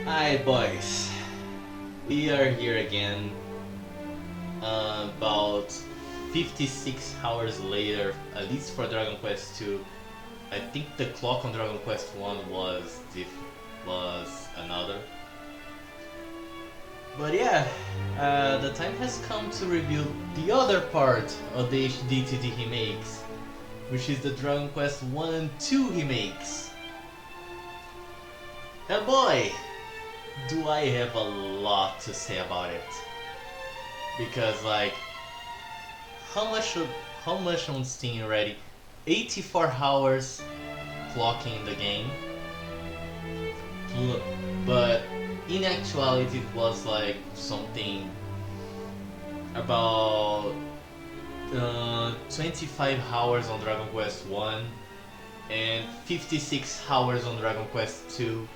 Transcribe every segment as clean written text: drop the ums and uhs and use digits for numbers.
Hi boys, we are here again, about 56 hours later, at least for Dragon Quest 2. I think the clock on Dragon Quest 1 was another. But yeah, the time has come to review the other part of the HD-2D remakes, which is the Dragon Quest 1 and 2 remakes. And boy, do I have a lot to say about it. Because like, how much on Steam already? 84 hours clocking the game. But in actuality it was like something about 25 hours on Dragon Quest 1 and 56 hours on Dragon Quest 2.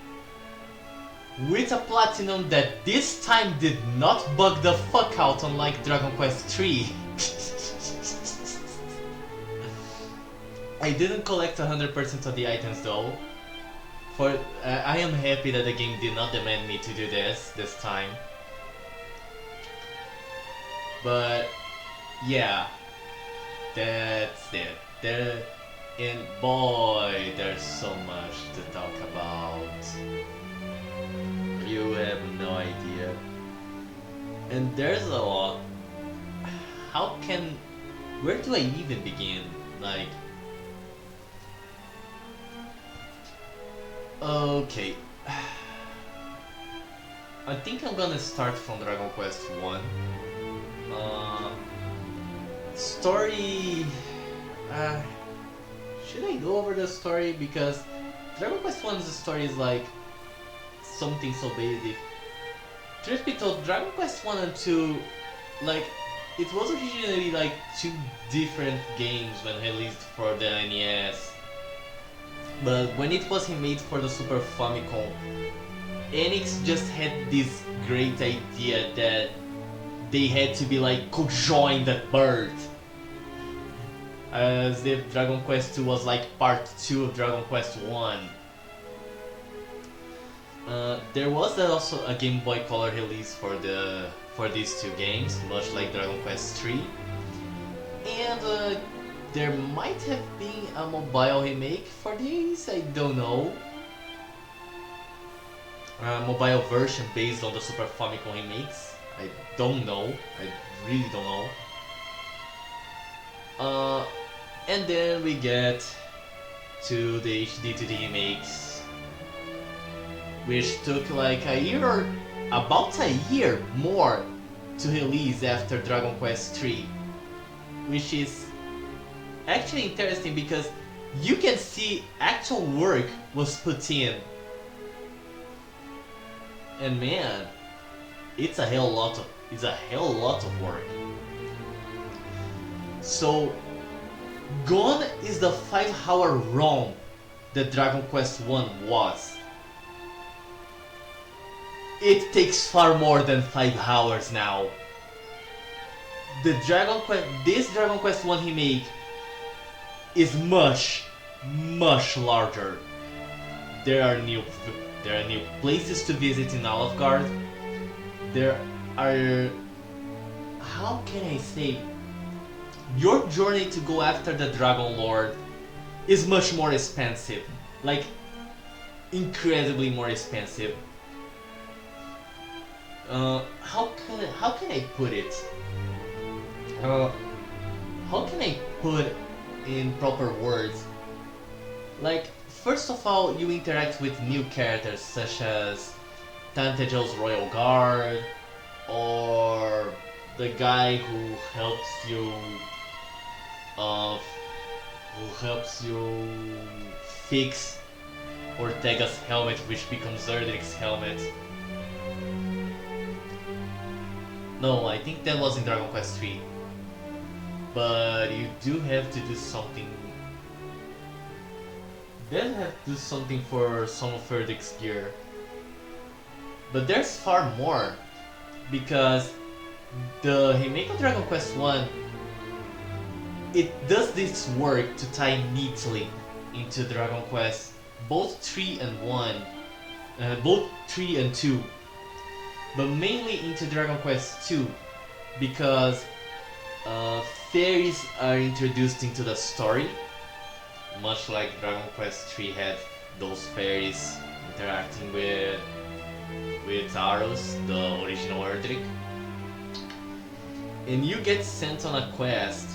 With a platinum that this time did not bug the fuck out unlike Dragon Quest 3. I didn't collect 100% of the items though. I am happy that the game did not demand me to do this time. But yeah, that's it. And boy, there's so much to talk about. You have no idea. And there's a lot. Where do I even begin? Like, okay. I think I'm gonna start from Dragon Quest 1. Story... should I go over the story? Because Dragon Quest 1's story is like something so basic. Truth be told, Dragon Quest 1 and 2, like, it was originally like two different games when released for the NES. But when it was remade for the Super Famicom, Enix just had this great idea that they had to be like conjoined at birth. As if Dragon Quest 2 was like part 2 of Dragon Quest 1. There was also a Game Boy Color release for these two games, much like Dragon Quest 3. And there might have been a mobile remake for these, I don't know. A mobile version based on the Super Famicom remakes, I don't know, I really don't know. And then we get to the HD-2D remakes, which took like a year or about a year more to release after Dragon Quest 3, which is actually interesting because you can see actual work was put in, and man, it's a hell lot of work. So gone is the 5-hour ROM that Dragon Quest 1 was. It takes far more than 5 hours now. This Dragon Quest 1 remake is much larger. There are new places to visit in Olive Garden. There are, how can I say, your journey to go after the Dragon Lord is much more expensive, like incredibly more expensive. How can I put it? How can I put in proper words? Like, first of all, you interact with new characters such as Tantejo's Royal Guard, or the guy who helps you fix Ortega's helmet, which becomes Erdrick's helmet. No, I think that was in Dragon Quest 3. But you do have to do something. Then have to do something for some of Erdrick's gear. But there's far more, because the remake of Dragon Quest 1, it does this work to tie neatly into Dragon Quest both 3 and 1, both 3 and 2, but mainly into Dragon Quest 2 because fairies are introduced into the story, much like Dragon Quest 3 had those fairies interacting with Arus, the original Erdrick. And you get sent on a quest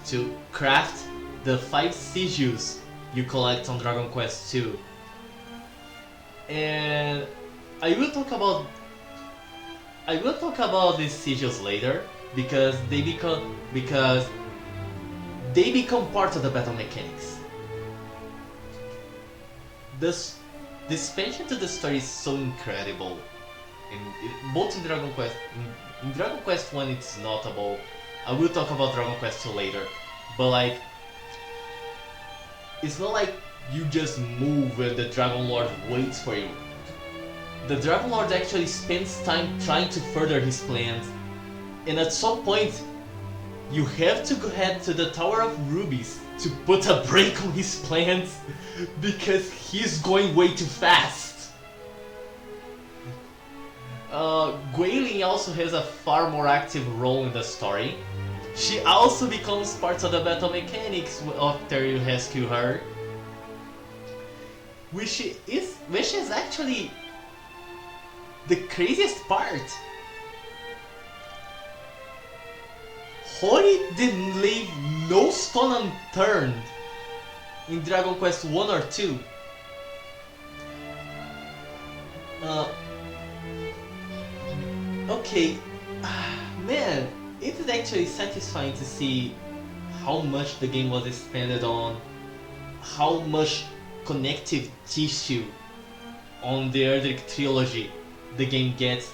to craft the 5 sigils you collect on Dragon Quest 2. And I will talk about these sigils later because they become part of the battle mechanics. The expansion to the story is so incredible. Both in Dragon Quest, in Dragon Quest 1 it's notable. I will talk about Dragon Quest 2 later, but like, it's not like you just move and the Dragon Lord waits for you. The Dragon Lord actually spends time trying to further his plans, and at some point you have to go head to the Tower of Rubies to put a break on his plans because he's going way too fast. Guilin also has a far more active role in the story. She also becomes part of the battle mechanics after you rescue her, which is actually the craziest part. Hori didn't leave no stone unturned in Dragon Quest 1 or 2. Okay, man, it is actually satisfying to see how much the game was expanded on, how much connective tissue on the Erdrick trilogy the game gets.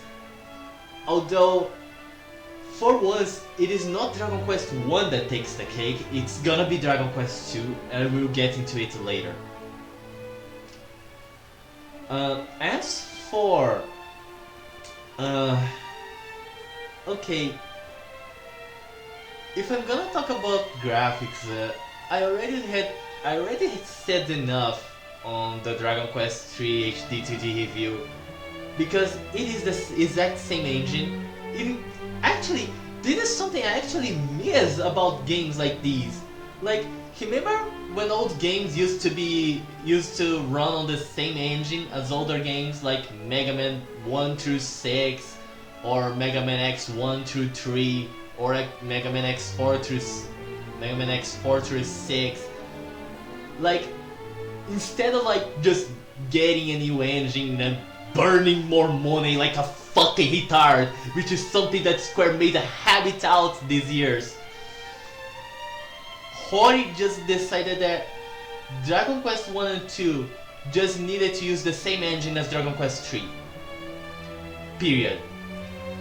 Although, for once, it is not Dragon Quest 1 that takes the cake, it's gonna be Dragon Quest 2, and we'll get into it later. As for... okay, if I'm gonna talk about graphics, I already had said enough on the Dragon Quest 3 HD-2D review, because it is the exact same engine. Actually, this is something I actually miss about games like these. Like, remember when old games used to run on the same engine as older games like Mega Man 1 through 6, or Mega Man X1 through 3, or Mega Man X4 through 6. Like, instead of like just getting a new engine and burning more money like a fucking retard, which is something that Square made a habit out these years, Hori just decided that Dragon Quest 1 and 2 just needed to use the same engine as Dragon Quest 3. Period.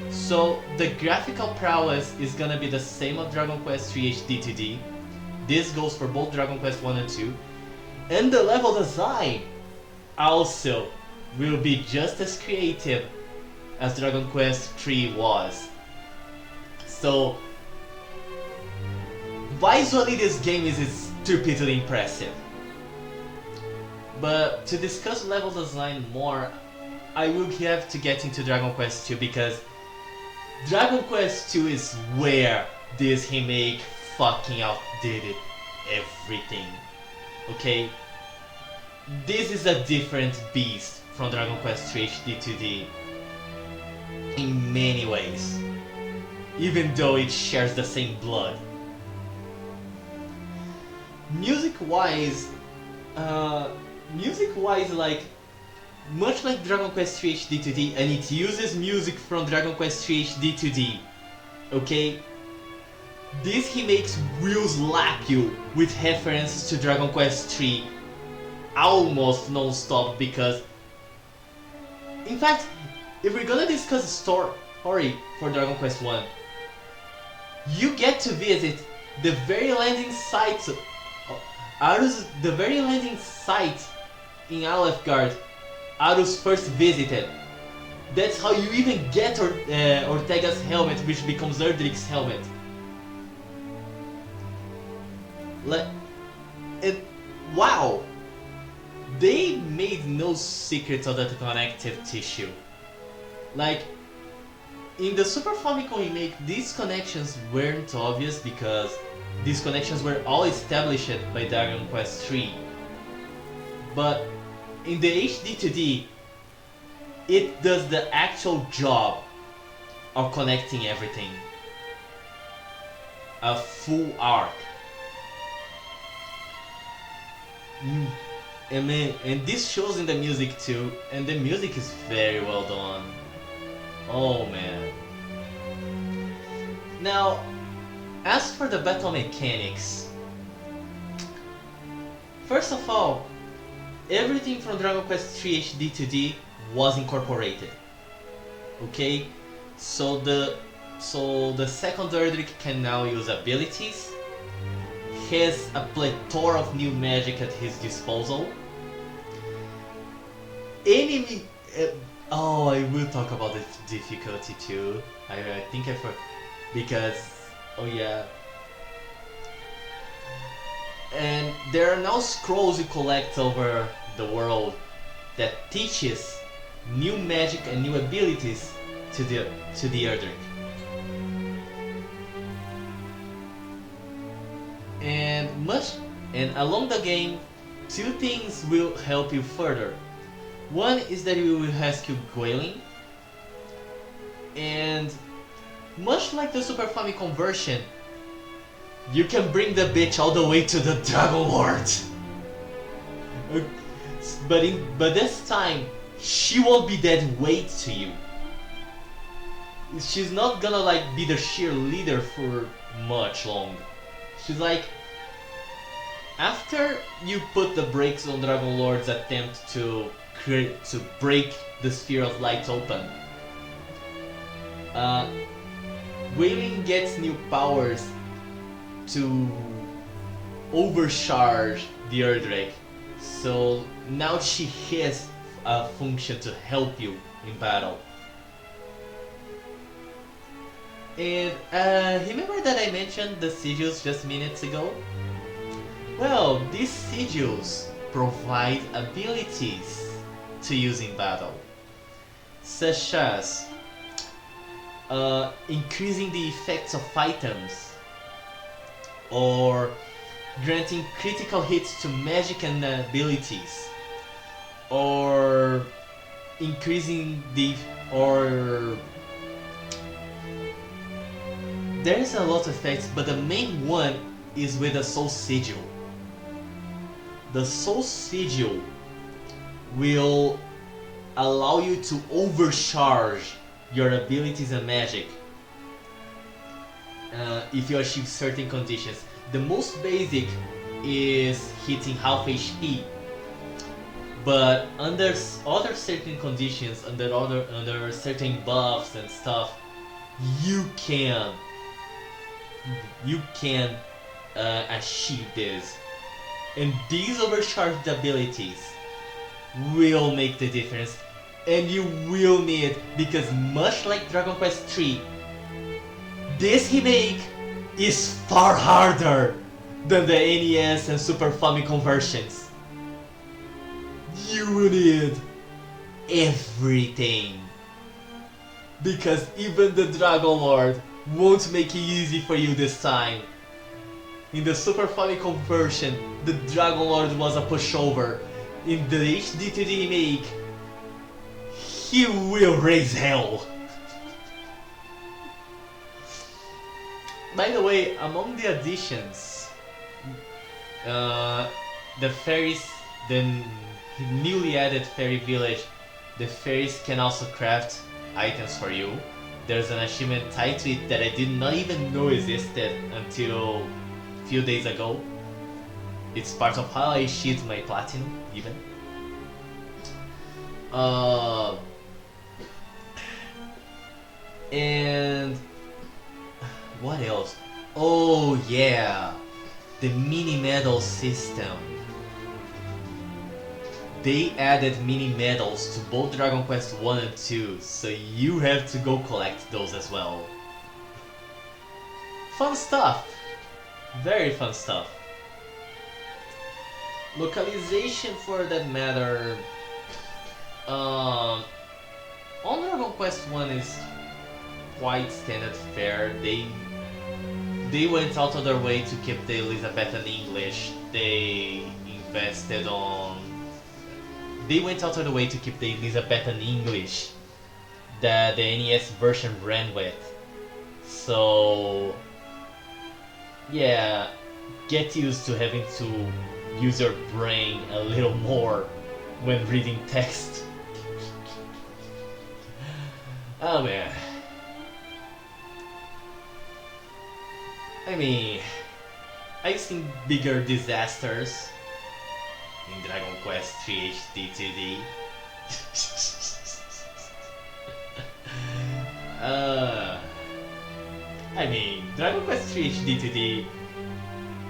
So the graphical prowess is gonna be the same of Dragon Quest 3 HD-2D. This goes for both Dragon Quest 1 and 2. And the level design also will be just as creative as Dragon Quest 3 was. So visually this game is stupidly impressive. But to discuss level design more, I will have to get into Dragon Quest 2 because Dragon Quest 2 is where this remake fucking outdid it everything. Okay? This is a different beast from Dragon Quest 3 HD-2D in many ways, even though it shares the same blood. Music-wise, like, much like Dragon Quest 3 HD-2D, and it uses music from Dragon Quest 3 HD-2D, okay? This remakes will slap you with references to Dragon Quest 3 almost non-stop because, in fact, if we're gonna discuss the story for Dragon Quest 1, you get to visit the very landing site in Alefgard Arus first visited. That's how you even get Ortega's helmet, which becomes Erdrick's helmet. Wow! they made no secret of the connective tissue. Like, in the Super Famicom remake, these connections weren't obvious because these connections were all established by Dragon Quest III. But in the HD-2D, it does the actual job of connecting everything. A full arc. And this shows in the music too, and the music is very well done. Oh man. Now, as for the battle mechanics, first of all, everything from Dragon Quest III HD-2D was incorporated. Okay, so the second Erdrick can now use abilities, has a plethora of new magic at his disposal. Enemy, oh, I will talk about the difficulty too. I think I forgot because, oh yeah. And there are now scrolls you collect over the world that teaches new magic and new abilities to the Erdrick. And along the game, two things will help you further. One is that you will rescue Gwailing, and much like the Super Famicom version, you can bring the bitch all the way to the Dragon Lord. But this time, she won't be dead weight to you. She's not gonna like be the cheerleader for much long. She's like, after you put the brakes on Dragon Lord's attempt to break the Sphere of Light open, Gwailing gets new powers to overcharge the Erdrick. So now she has a function to help you in battle. And remember that I mentioned the sigils just minutes ago? Well, these sigils provide abilities to use in battle, such as increasing the effects of items, or granting critical hits to magic and abilities, or increasing the there's a lot of effects, but the main one is with the Soul Sigil. The Soul Sigil will allow you to overcharge your abilities and magic if you achieve certain conditions. The most basic is hitting half HP, but under other certain conditions, under certain buffs and stuff, you can achieve this. And these overcharged abilities will make the difference, and you will need, because much like Dragon Quest III, this remake is far harder than the NES and Super Famicom versions. You will need everything, because even the Dragon Lord won't make it easy for you this time. In the Super Famicom version, the Dragon Lord was a pushover. In the HD-2D remake, he will raise hell. By the way, among the additions, the fairies, the newly added fairy village, the fairies can also craft items for you. There's an achievement tied to it that I did not even know existed until a few days ago. It's part of how I achieved my platinum, even. And what else? Oh yeah, the mini medal system. They added mini medals to both Dragon Quest 1 and 2, so you have to go collect those as well. Fun stuff! Very fun stuff. Localization for that matter, on Dragon Quest 1 is quite standard fare. They went out of their way to keep the Elizabethan English. They invested on. They went out of the way to keep the Elizabethan English that the NES version ran with. So yeah, get used to having to use your brain a little more when reading text. Oh man. I mean, I've seen bigger disasters in Dragon Quest III HD-2D. I mean, Dragon Quest III HD-2D,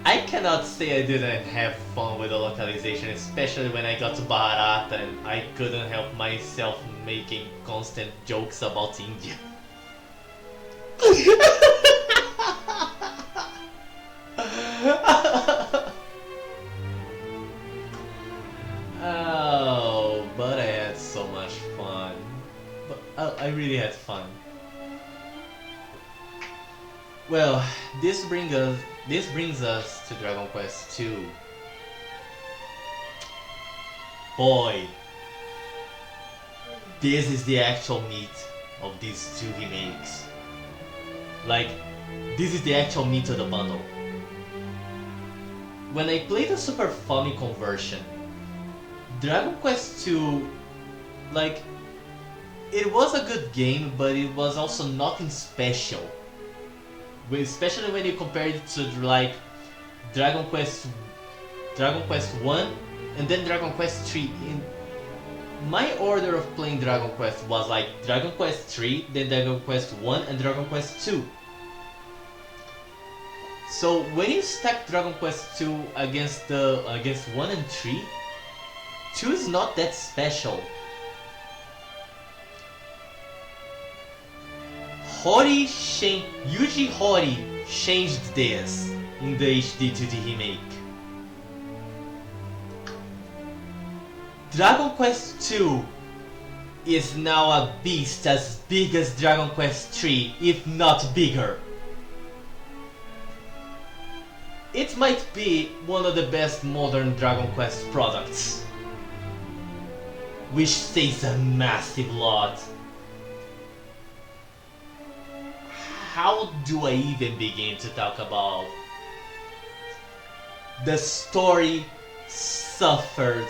I cannot say I didn't have fun with the localization, especially when I got to Bharat and I couldn't help myself making constant jokes about India. Oh, but I had so much fun. But I really had fun. Well, this brings us to Dragon Quest II. Boy, this is the actual meat of these two remakes. Like, this is the actual meat of the bundle. When I played the Super Famicom version, Dragon Quest II, like, it was a good game, but it was also nothing special. Especially when you compare it to like Dragon Quest 1 and then Dragon Quest 3. In my order of playing Dragon Quest was like Dragon Quest 3, then Dragon Quest 1 and Dragon Quest 2. So when you stack Dragon Quest 2 against 1 and 3, 2 is not that special. Yuji Horii changed this in the HD-2D remake. Dragon Quest II is now a beast as big as Dragon Quest III, if not bigger. It might be one of the best modern Dragon Quest products, which says a massive lot. How do I even begin to talk about the story suffered?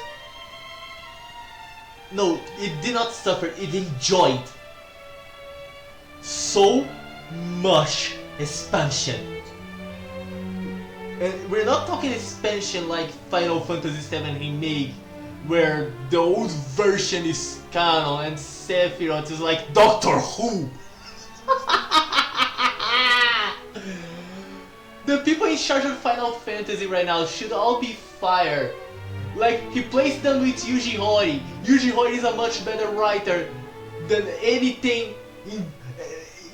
No, it did not suffer, it enjoyed so much expansion. And we're not talking expansion like Final Fantasy VII Remake, where the old version is canon and Sephiroth is like Doctor Who. The people in charge of Final Fantasy right now should all be fired. Like, replace them with Yuji Horii. Yuji Horii is a much better writer than anything in...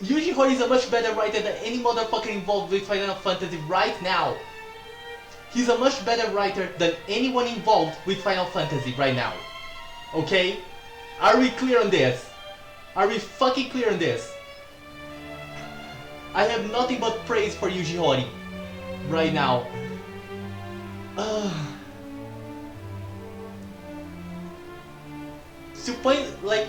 Yuji Horii is a much better writer than any motherfucker involved with Final Fantasy right now. He's a much better writer than anyone involved with Final Fantasy right now. Okay? Are we clear on this? Are we fucking clear on this? I have nothing but praise for Yuji Horii right now. To point, like,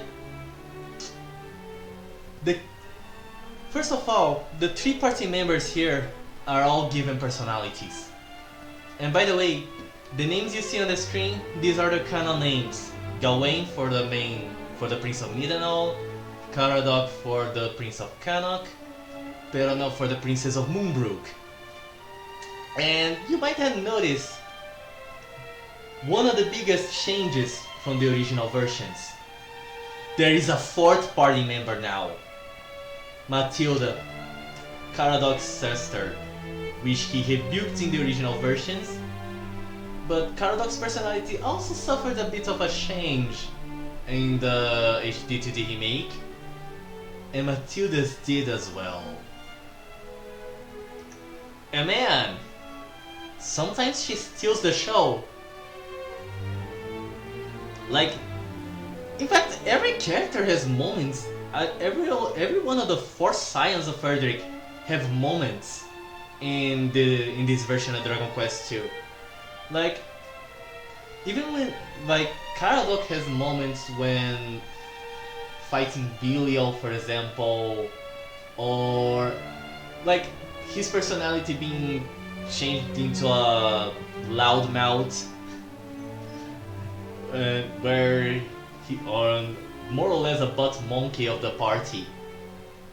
first of all, the 3 party members here are all given personalities. And by the way, the names you see on the screen, these are the canon names. Gawain for the Prince of Midenol, Caradoc for the Prince of Cannock, Peronel for the Princess of Moonbrook. And you might have noticed one of the biggest changes from the original versions. There is a 4th party member now, Matilda, Caradoc's sister, which he rebuked in the original versions, but Caradoc's personality also suffered a bit of a change in the HD-2D remake, and Matilda's did as well. And man, sometimes she steals the show, Like, in fact, every character has moments. Every one of the four scions of Frederick have moments in this version of Dragon Quest II. Like, even when like Caradoc has moments when fighting Belial, for example, or like his personality being changed into a loudmouth, where he, or more or less a butt monkey of the party,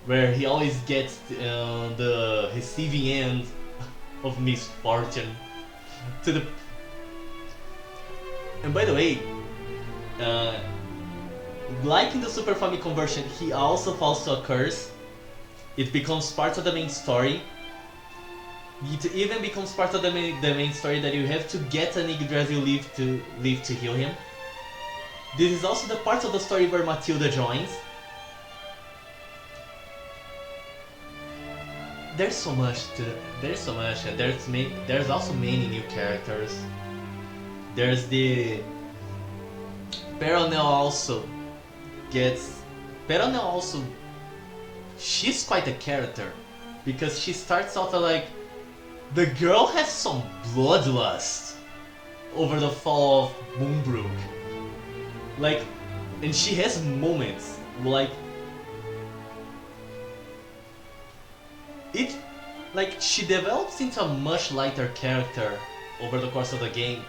where he always gets the receiving end of misfortune. To the and by the way, like in the Super Famicom version, he also falls to a curse. It becomes part of the main story. It even becomes part of the main story that you have to get an Yggdrasil leaf to heal him. This is also the part of the story where Matilda joins. There's so much, and there's also many new characters. There's the Peronel also gets Peronel also. She's quite a character because she starts off like the girl has some bloodlust over the fall of Moonbrook. Like, and she has moments like it, like she develops into a much lighter character over the course of the game,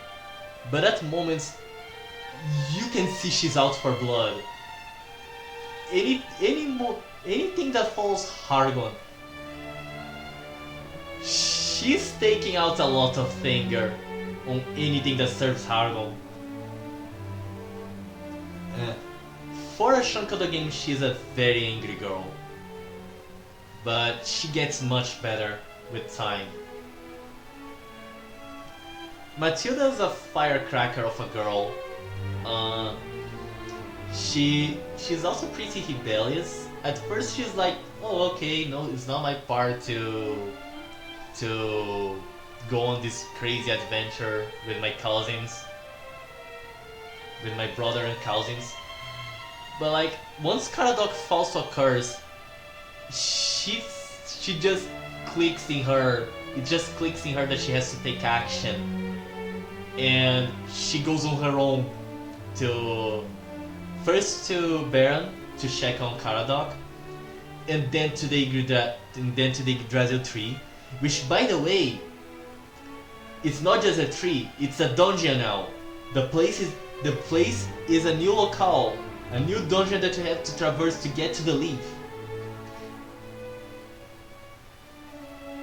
but at moments you can see she's out for blood. Anything that follows Hargon, she's taking out a lot of anger on anything that serves Hargon. For a chunk of the game, she's a very angry girl, but she gets much better with time. Matilda's a firecracker of a girl. She's also pretty rebellious. At first she's like, oh okay, no, it's not my part to go on this crazy adventure with my cousins, with my brother and cousins. But like, once Caradoc falls to a curse, she just clicks in her. It just clicks in her that she has to take action, and she goes on her own to first to Baron to check on Caradoc, and then to the Yggdrasil tree, which, by the way, it's not just a tree; it's a dungeon now. The place is a new locale, a new dungeon that you have to traverse to get to the leaf.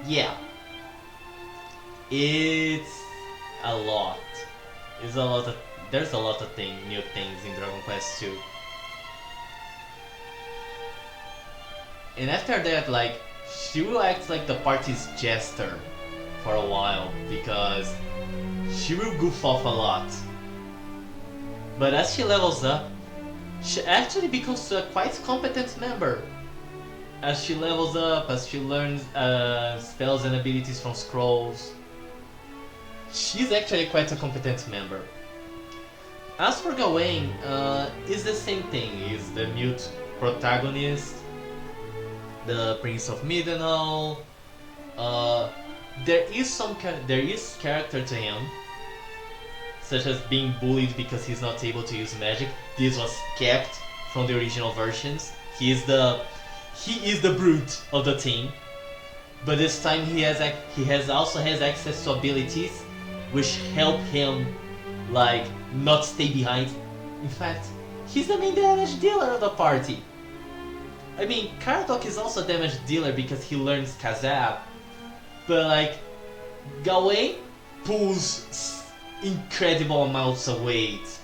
Yeah, it's a lot. There's a lot of new things in Dragon Quest II. And after that, like, she will act like the party's jester for a while, because she will goof off a lot. But as she levels up, she actually becomes a quite competent member. As she levels up, as she learns spells and abilities from scrolls, she's actually quite a competent member. As for Gawain, it's the same thing. He's the mute protagonist, the Prince of Midenhall. There is character to him, such as being bullied because he's not able to use magic. This was kept from the original versions. He is the brute of the team, but this time he also has access to abilities which help him, like, not stay behind. In fact, he's the main damage dealer of the party. I mean, Caradoc is also a damage dealer because he learns Kazab, but like, Gawain pulls incredible amounts of weight.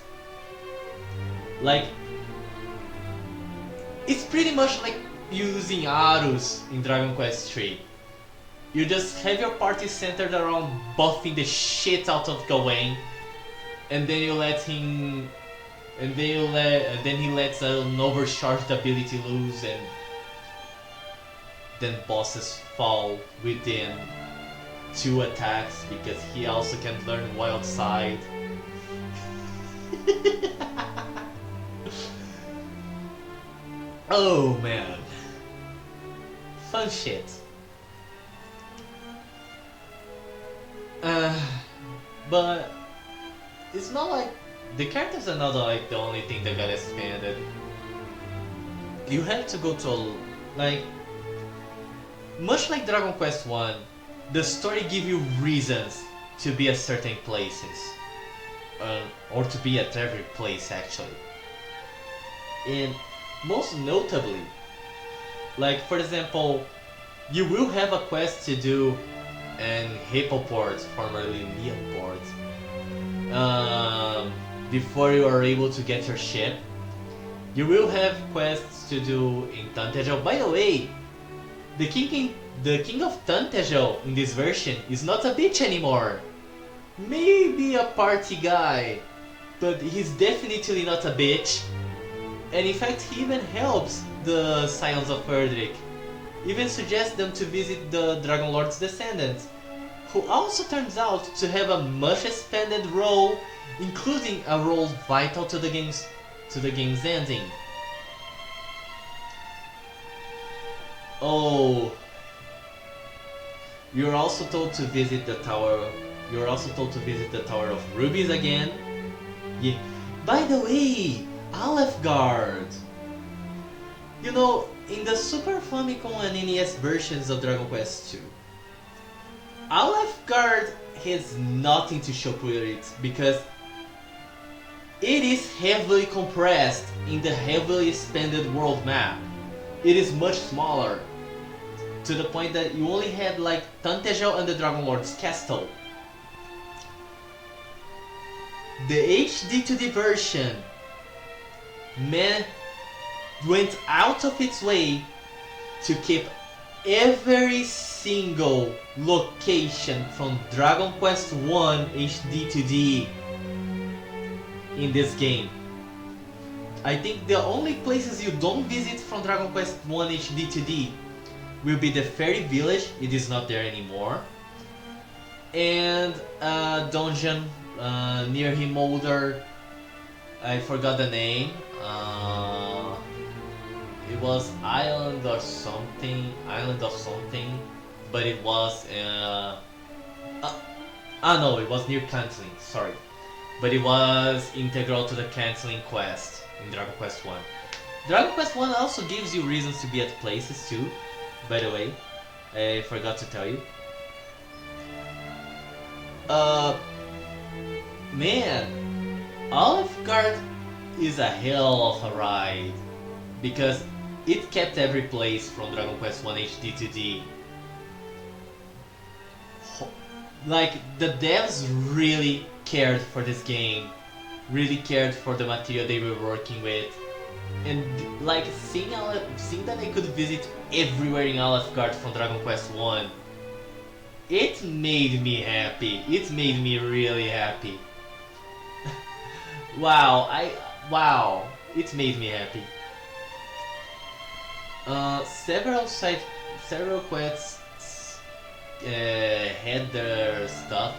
Like, it's pretty much like using Arus in Dragon Quest III. You just have your party centered around buffing the shit out of Gawain, and then you let him, and then he lets an overcharged ability loose, and then bosses fall within 2 attacks because he also can learn Wild Side. Oh man. Fun shit. But it's not like the characters are not like the only thing that got expanded. You have to go to like much like Dragon Quest 1, the story give you reasons to be at certain places. Or to be at every place actually. And most notably, like for example, you will have a quest to do in Hippoport, formerly Neoport, before you are able to get your ship. You will have quests to do in Tantejel. By the way, the king of Tantejel in this version is not a bitch anymore. Maybe a party guy, but he's definitely not a bitch. And in fact, he even helps the Scions of Erdrick. Even suggests them to visit the Dragon Lord's descendants, who also turns out to have a much expanded role, including a role vital to the game's ending. Oh, you're also told to visit the tower. You're also told to visit the Tower of Rubies again. Yeah. By the way, Alefgard. You know, in the Super Famicom and NES versions of Dragon Quest II, Alefgard has nothing to show for it because it is heavily compressed in the heavily expanded world map. It is much smaller, to the point that you only had like Tantejel and the Dragon Lord's castle. The HD-2D version went out of its way to keep every single location from Dragon Quest 1 HD-2D in this game. I think the only places you don't visit from Dragon Quest 1 HD-2D will be the Fairy Village, it is not there anymore, and a dungeon near Himolder, I forgot the name, it was Island of something, but it was, no, it was near Cantling, sorry, but it was integral to the Cantling quest in Dragon Quest 1. Dragon Quest 1 also gives you reasons to be at places too, by the way, I forgot to tell you. Man, Alefgard is a hell of a ride, because it kept every place from Dragon Quest 1 HD-2D. Like, the devs really cared for this game, really cared for the material they were working with, and like seeing that I could visit everywhere in Alefgard from Dragon Quest 1, it made me happy. It made me really happy. Wow, it made me happy. Several quests had their stuff,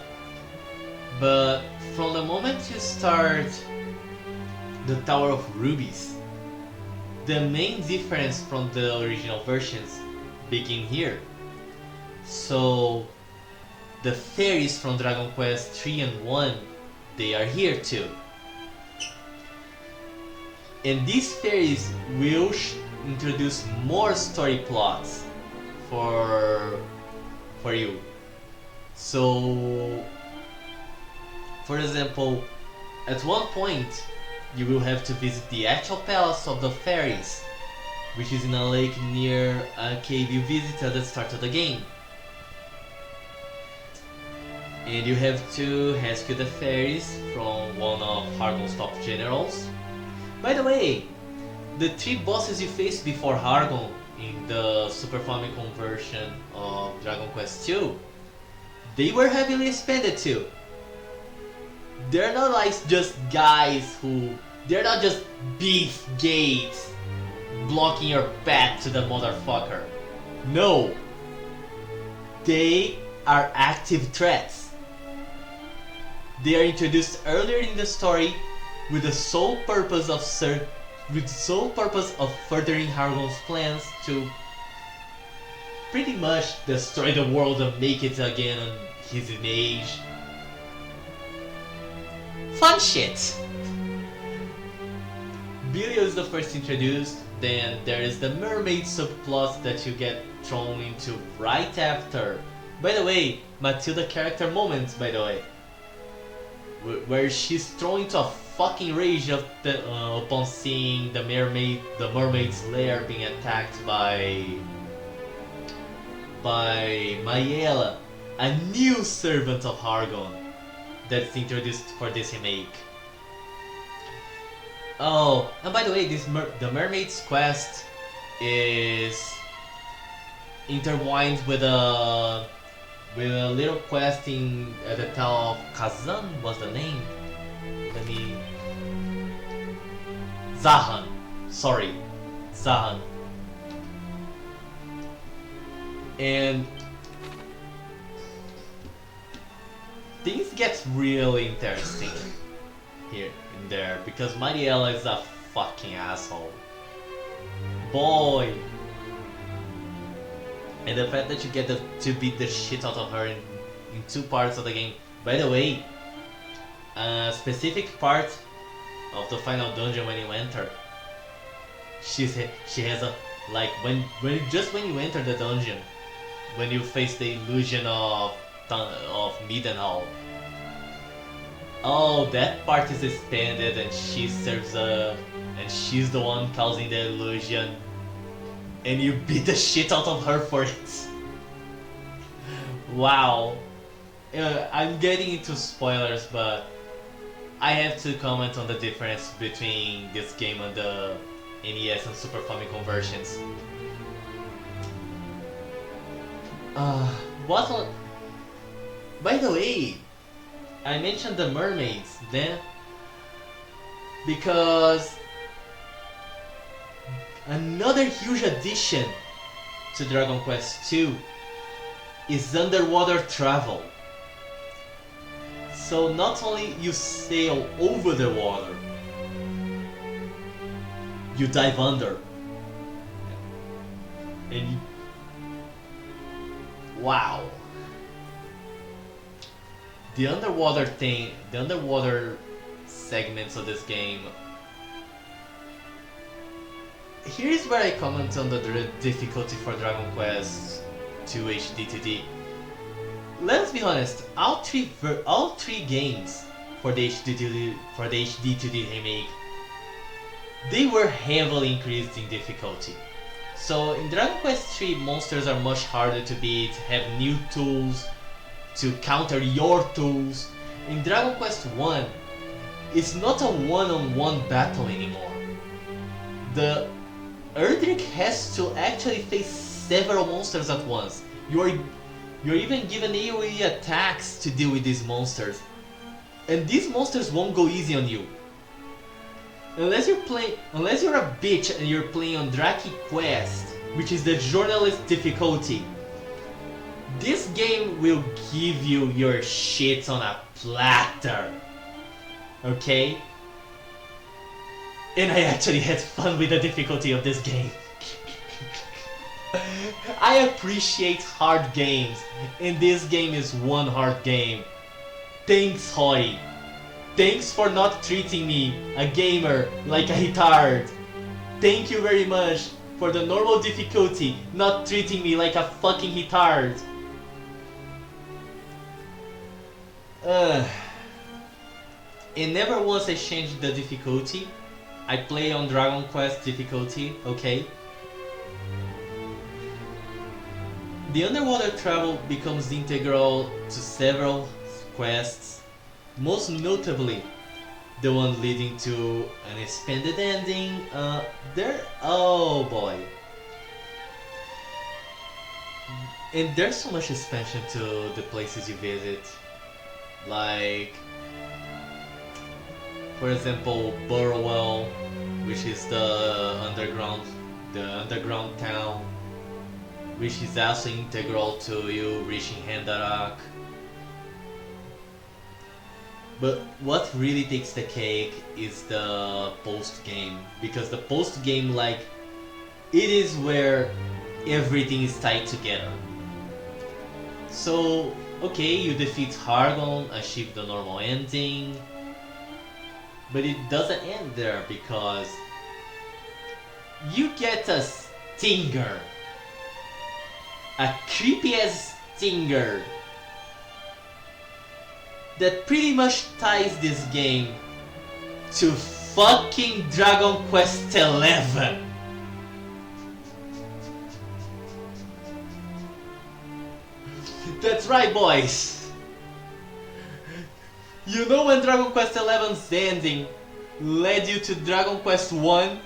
but from the moment you start the Tower of Rubies, the main difference from the original versions begin here. So the fairies from Dragon Quest 3 and 1, they are here too. And these fairies will introduce more story plots for you. So, for example, at one point you will have to visit the actual palace of the fairies, which is in a lake near a cave you visit at the start of the game. And you have to rescue the fairies from one of Hargon's top generals. By the way, the 3 bosses you faced before Hargon in the Super Famicom version of Dragon Quest II, they were heavily expanded too. They're not like just guys they're not just beef gates blocking your path to the motherfucker. No, they are active threats. They are introduced earlier in the story with the sole purpose of with the sole purpose of furthering Hargon's plans to pretty much destroy the world and make it again on his image. Fun shit! Video is the first introduced, then there is the mermaid subplot that you get thrown into right after. By the way, Matilda character moments, by the way, where she's thrown into a fucking rage upon seeing the mermaid's lair being attacked by Mariela, a new servant of Hargon that's introduced for this remake. Oh, and by the way, the mermaid's quest is intertwined with a little quest at the town of Kazan. What's the name? Zahan. Sorry, Zahan. And things get really interesting here and there because Mariela is a fucking asshole. Boy! And the fact that you get to beat the shit out of her in 2 parts of the game. By the way, a specific part of the final dungeon when you enter, she has a when you enter the dungeon, when you face the illusion of Midenhall. Oh, that part is expanded and she serves and she's the one causing the illusion. And you beat the shit out of her for it. Wow. I'm getting into spoilers, but I have to comment on the difference between this game and the NES and Super Famicom versions. By the way, I mentioned the mermaids then because another huge addition to Dragon Quest II is underwater travel. So not only you sail over the water, you dive under. And wow. The underwater segments of this game. Here is where I comment on the difficulty for Dragon Quest II HD-2D. Let's be honest, all three games for the HD-2D remake, they were heavily increased in difficulty. So in Dragon Quest III, monsters are much harder to beat, have new tools to counter your tools. In Dragon Quest I, it's not a one-on-one battle anymore. The Erdrick has to actually face several monsters at once. You're even given AoE attacks to deal with these monsters. And these monsters won't go easy on you. Unless you're a bitch and you're playing on Draki Quest, which is the journalist difficulty, this game will give you your shit on a platter. Okay? And I actually had fun with the difficulty of this game. I appreciate hard games, and this game is one hard game. Thanks, Hori. Thanks for not treating me, a gamer, like a retard. Thank you very much for the normal difficulty, not treating me like a fucking retard. And never once I changed the difficulty. I play on Dragon Quest difficulty, okay? The underwater travel becomes integral to several quests, most notably the one leading to an expanded ending. Oh boy. And there's so much expansion to the places you visit. Like, for example, Burwell, which is the underground town, which is also integral to you reaching Hendarak. But what really takes the cake is the post-game, because the post-game, like, it is where everything is tied together. So, okay, you defeat Hargon, achieve the normal ending, but it doesn't end there because you get a stinger. A creepy ass stinger that pretty much ties this game to fucking Dragon Quest XI. That's right, boys. You know when Dragon Quest XI's ending led you to Dragon Quest I?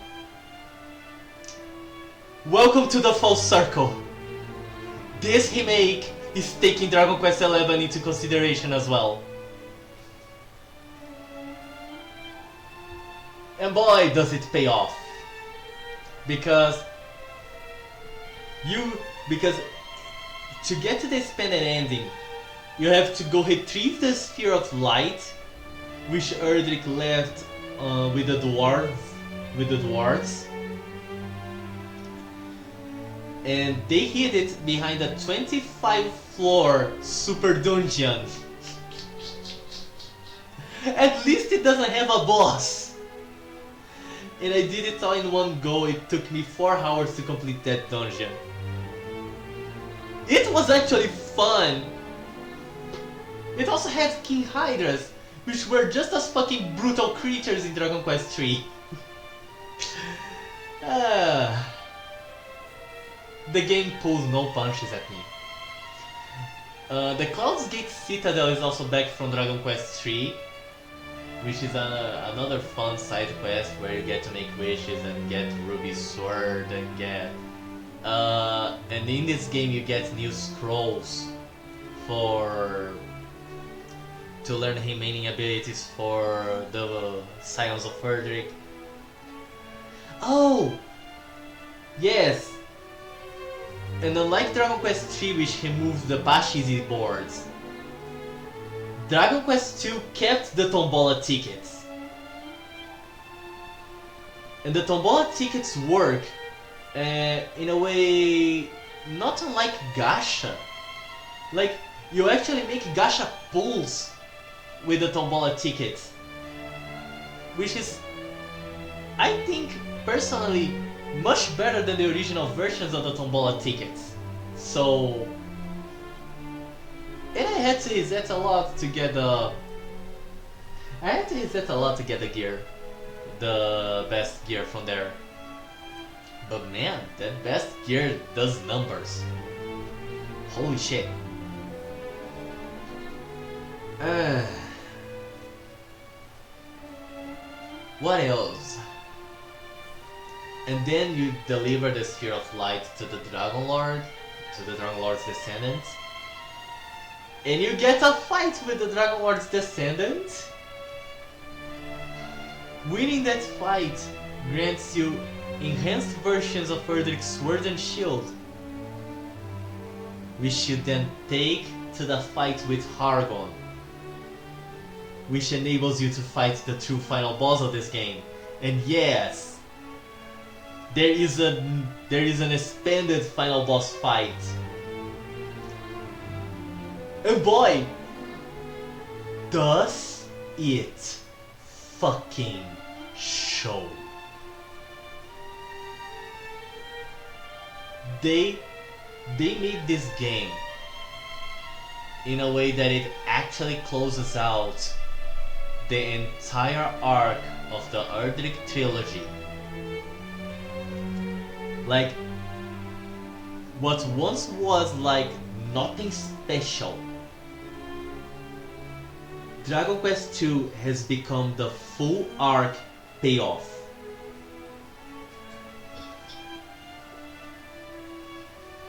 Welcome to the full circle. This remake is taking Dragon Quest XI into consideration as well. And boy, does it pay off. Because to get to the expanded ending, you have to go retrieve the Sphere of Light, which Erdrick left with the dwarves. And they hid it behind a 25-floor super dungeon. At least it doesn't have a boss. And I did it all in one go. It took me 4 hours to complete that dungeon. It was actually fun. It also had King Hydras, which were just as fucking brutal creatures in Dragon Quest III. The game pulls no punches at me. The Cloud's Gate Citadel is also back from Dragon Quest III, which is another fun side quest where you get to make wishes and get Ruby's sword and get... and in this game you get new scrolls to learn remaining abilities for the Scions of Erdrick. Oh! Yes! And unlike Dragon Quest III, which removed the Bashizi boards, Dragon Quest II kept the Tombola tickets. And the Tombola tickets work in a way not unlike Gacha. Like, you actually make Gacha pulls with the Tombola tickets, which is, I think, personally, much better than the original versions of the Tombola tickets. So, and I had to reset a lot to get the... gear. The best gear from there. But man, that best gear does numbers. Holy shit. What else? And then you deliver the Sphere of Light to the Dragon Lord, to the Dragon Lord's descendants. And you get a fight with the Dragon Lord's descendant. Winning that fight grants you enhanced versions of Erdrick's Sword and Shield, which you then take to the fight with Hargon, which enables you to fight the true final boss of this game. And yes, there is an expanded final boss fight. And boy, does it fucking show. They made this game in a way that it actually closes out the entire arc of the Erdrick trilogy. Like, what once was like nothing special, Dragon Quest II has become the full arc payoff.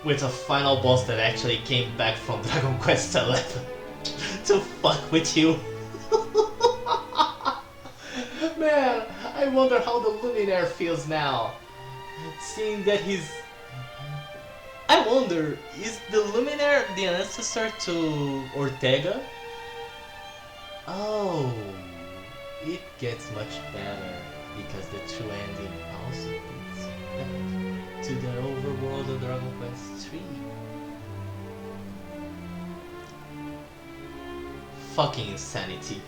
With a final boss that actually came back from Dragon Quest XI to fuck with you. Man, I wonder how the Luminaire feels now. Seeing that he's... I wonder, is the Luminaire the ancestor to Ortega? Oh, it gets much better because the true ending also leads back to the overworld of Dragon Quest III. Fucking insanity.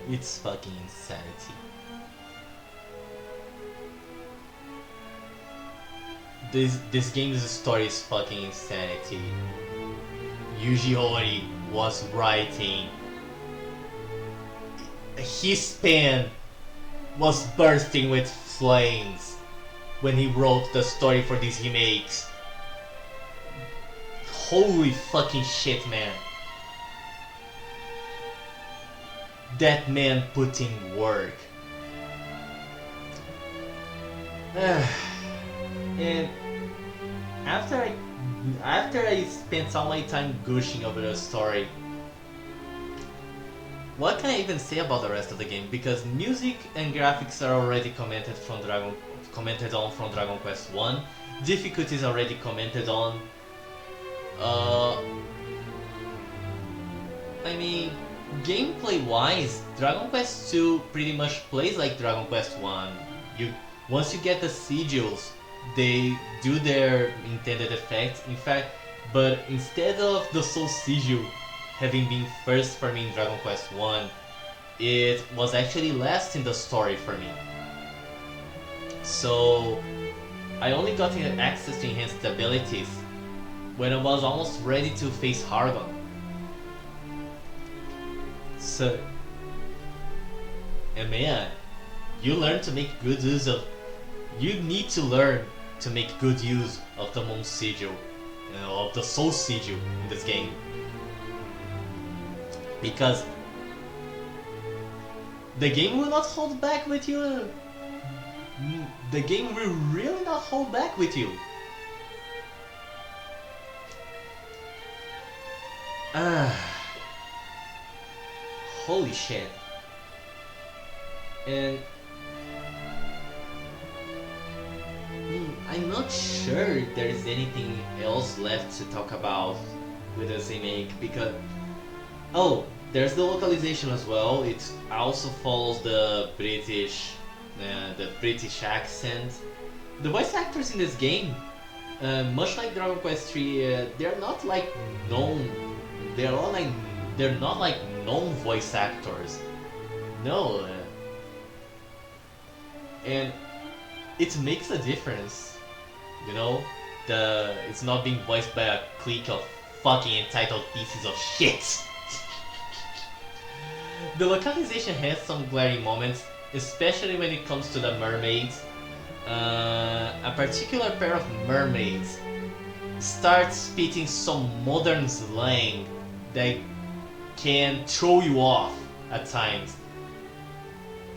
It's fucking insanity. This game's story is fucking insanity. Yuji Horii was writing. His pen was bursting with flames when he wrote the story for these remakes. Holy fucking shit, man. That man put in work. And after I spent all my time gushing over the story, what can I even say about the rest of the game? Because music and graphics are already commented on from Dragon Quest 1. Difficulty is already commented on. I mean, gameplay-wise, Dragon Quest 2 pretty much plays like Dragon Quest 1. Once you get the sigils, they do their intended effect. In fact, but instead of the soul sigil having been first for me in Dragon Quest 1, it was actually last in the story for me. So I only got access to enhanced abilities when I was almost ready to face Hargon. So, and man, you learn to make good use of. You need to learn to make good use of the Moon Sigil, of the Soul Sigil in this game. Because the game will not hold back with you. The game will really not hold back with you. Holy shit. And I'm not sure there is anything else left to talk about with this remake because there's the localization as well. It also follows the British accent. The voice actors in this game, much like Dragon Quest III, they're not like known. They're not like known voice actors. No, and it makes a difference. You know, it's not being voiced by a clique of fucking entitled pieces of shit. The localization has some glaring moments, especially when it comes to the mermaids. A particular pair of mermaids starts spitting some modern slang that can throw you off at times,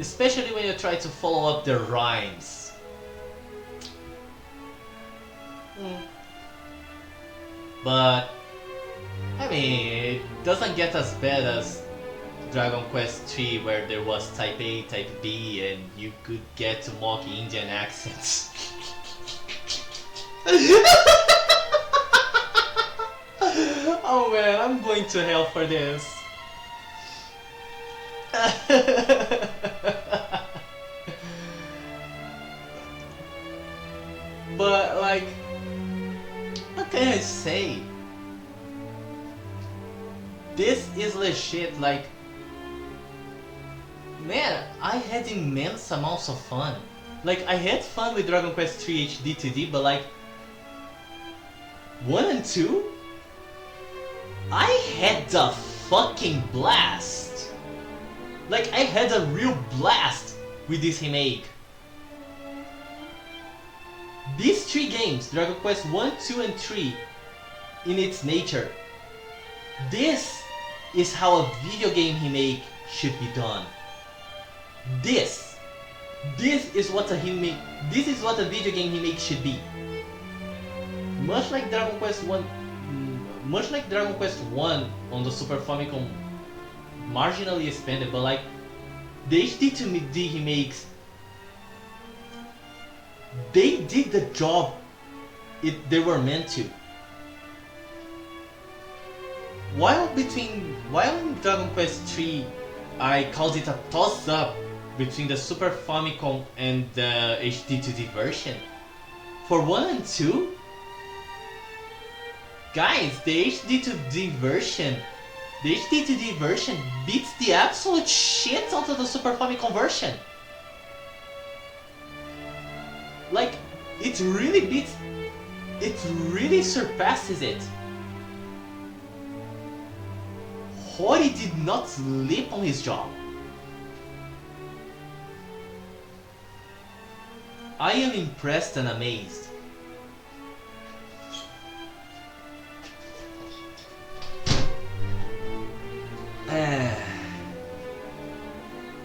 especially when you try to follow up their rhymes. But I mean, it doesn't get as bad as Dragon Quest III, where there was Type A, Type B, and you could get to mock Indian accents. Oh man, I'm going to hell for this. But like, what can I say? This is legit. Like, man, I had immense amounts of fun. Like, I had fun with Dragon Quest III HD-2D, but like 1 and 2, I had a fucking blast. Like, I had a real blast with this remake. These 3 games, Dragon Quest 1, 2, and 3, in its nature, this is how a video game remake should be done. This is what a video game remake should be. Much like Dragon Quest 1 on the Super Famicom, marginally expanded, but like the HD-2D remakes, they did the job they were meant to. While in Dragon Quest 3 I called it a toss-up between the Super Famicom and the HD-2D version. For 1 and 2? Guys, the HD-2D version beats the absolute shit out of the Super Famicom version. Like, it really surpasses it. Hori did not sleep on his job. I am impressed and amazed.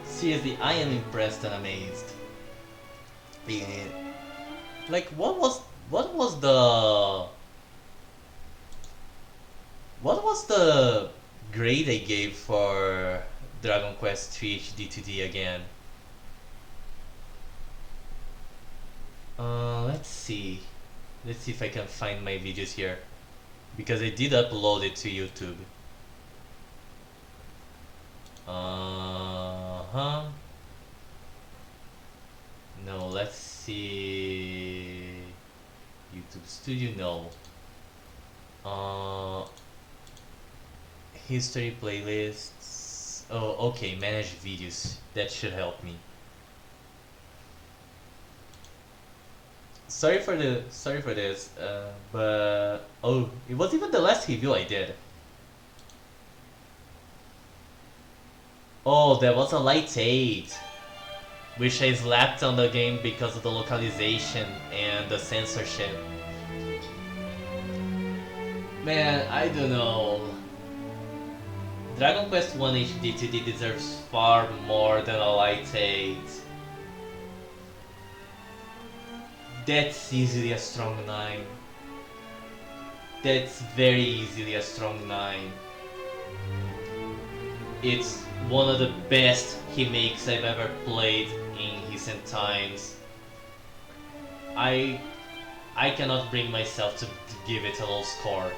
Seriously, I am impressed and amazed. Like, what was the grade I gave for Dragon Quest III HD-2D again? Let's see if I can find my videos here, because I did upload it to YouTube. No, let's see. YouTube Studio, no. History playlists. Oh, okay, manage videos. That should help me. Sorry for this, but oh, it was even the last review I did. Oh, there was a Light 8, which I slapped on the game because of the localization and the censorship. Man, I don't know. Dragon Quest I HD-2D deserves far more than a Light 8. That's easily a strong 9. That's very easily a strong 9. It's one of the best remakes I've ever played in recent times. I cannot bring myself to give it a low score.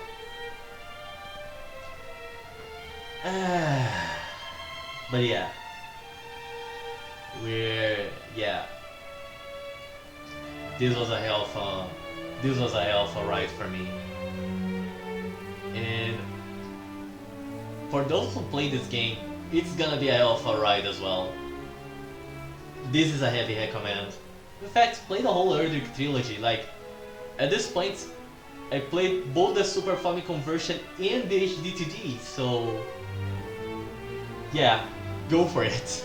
But yeah. This was a hell of a ride for me. And for those who play this game, it's gonna be a hell of a ride as well. This is a heavy recommend. In fact, play the whole Erdrick trilogy. Like, at this point, I played both the Super Famicom version and the HD-2D, so yeah, go for it.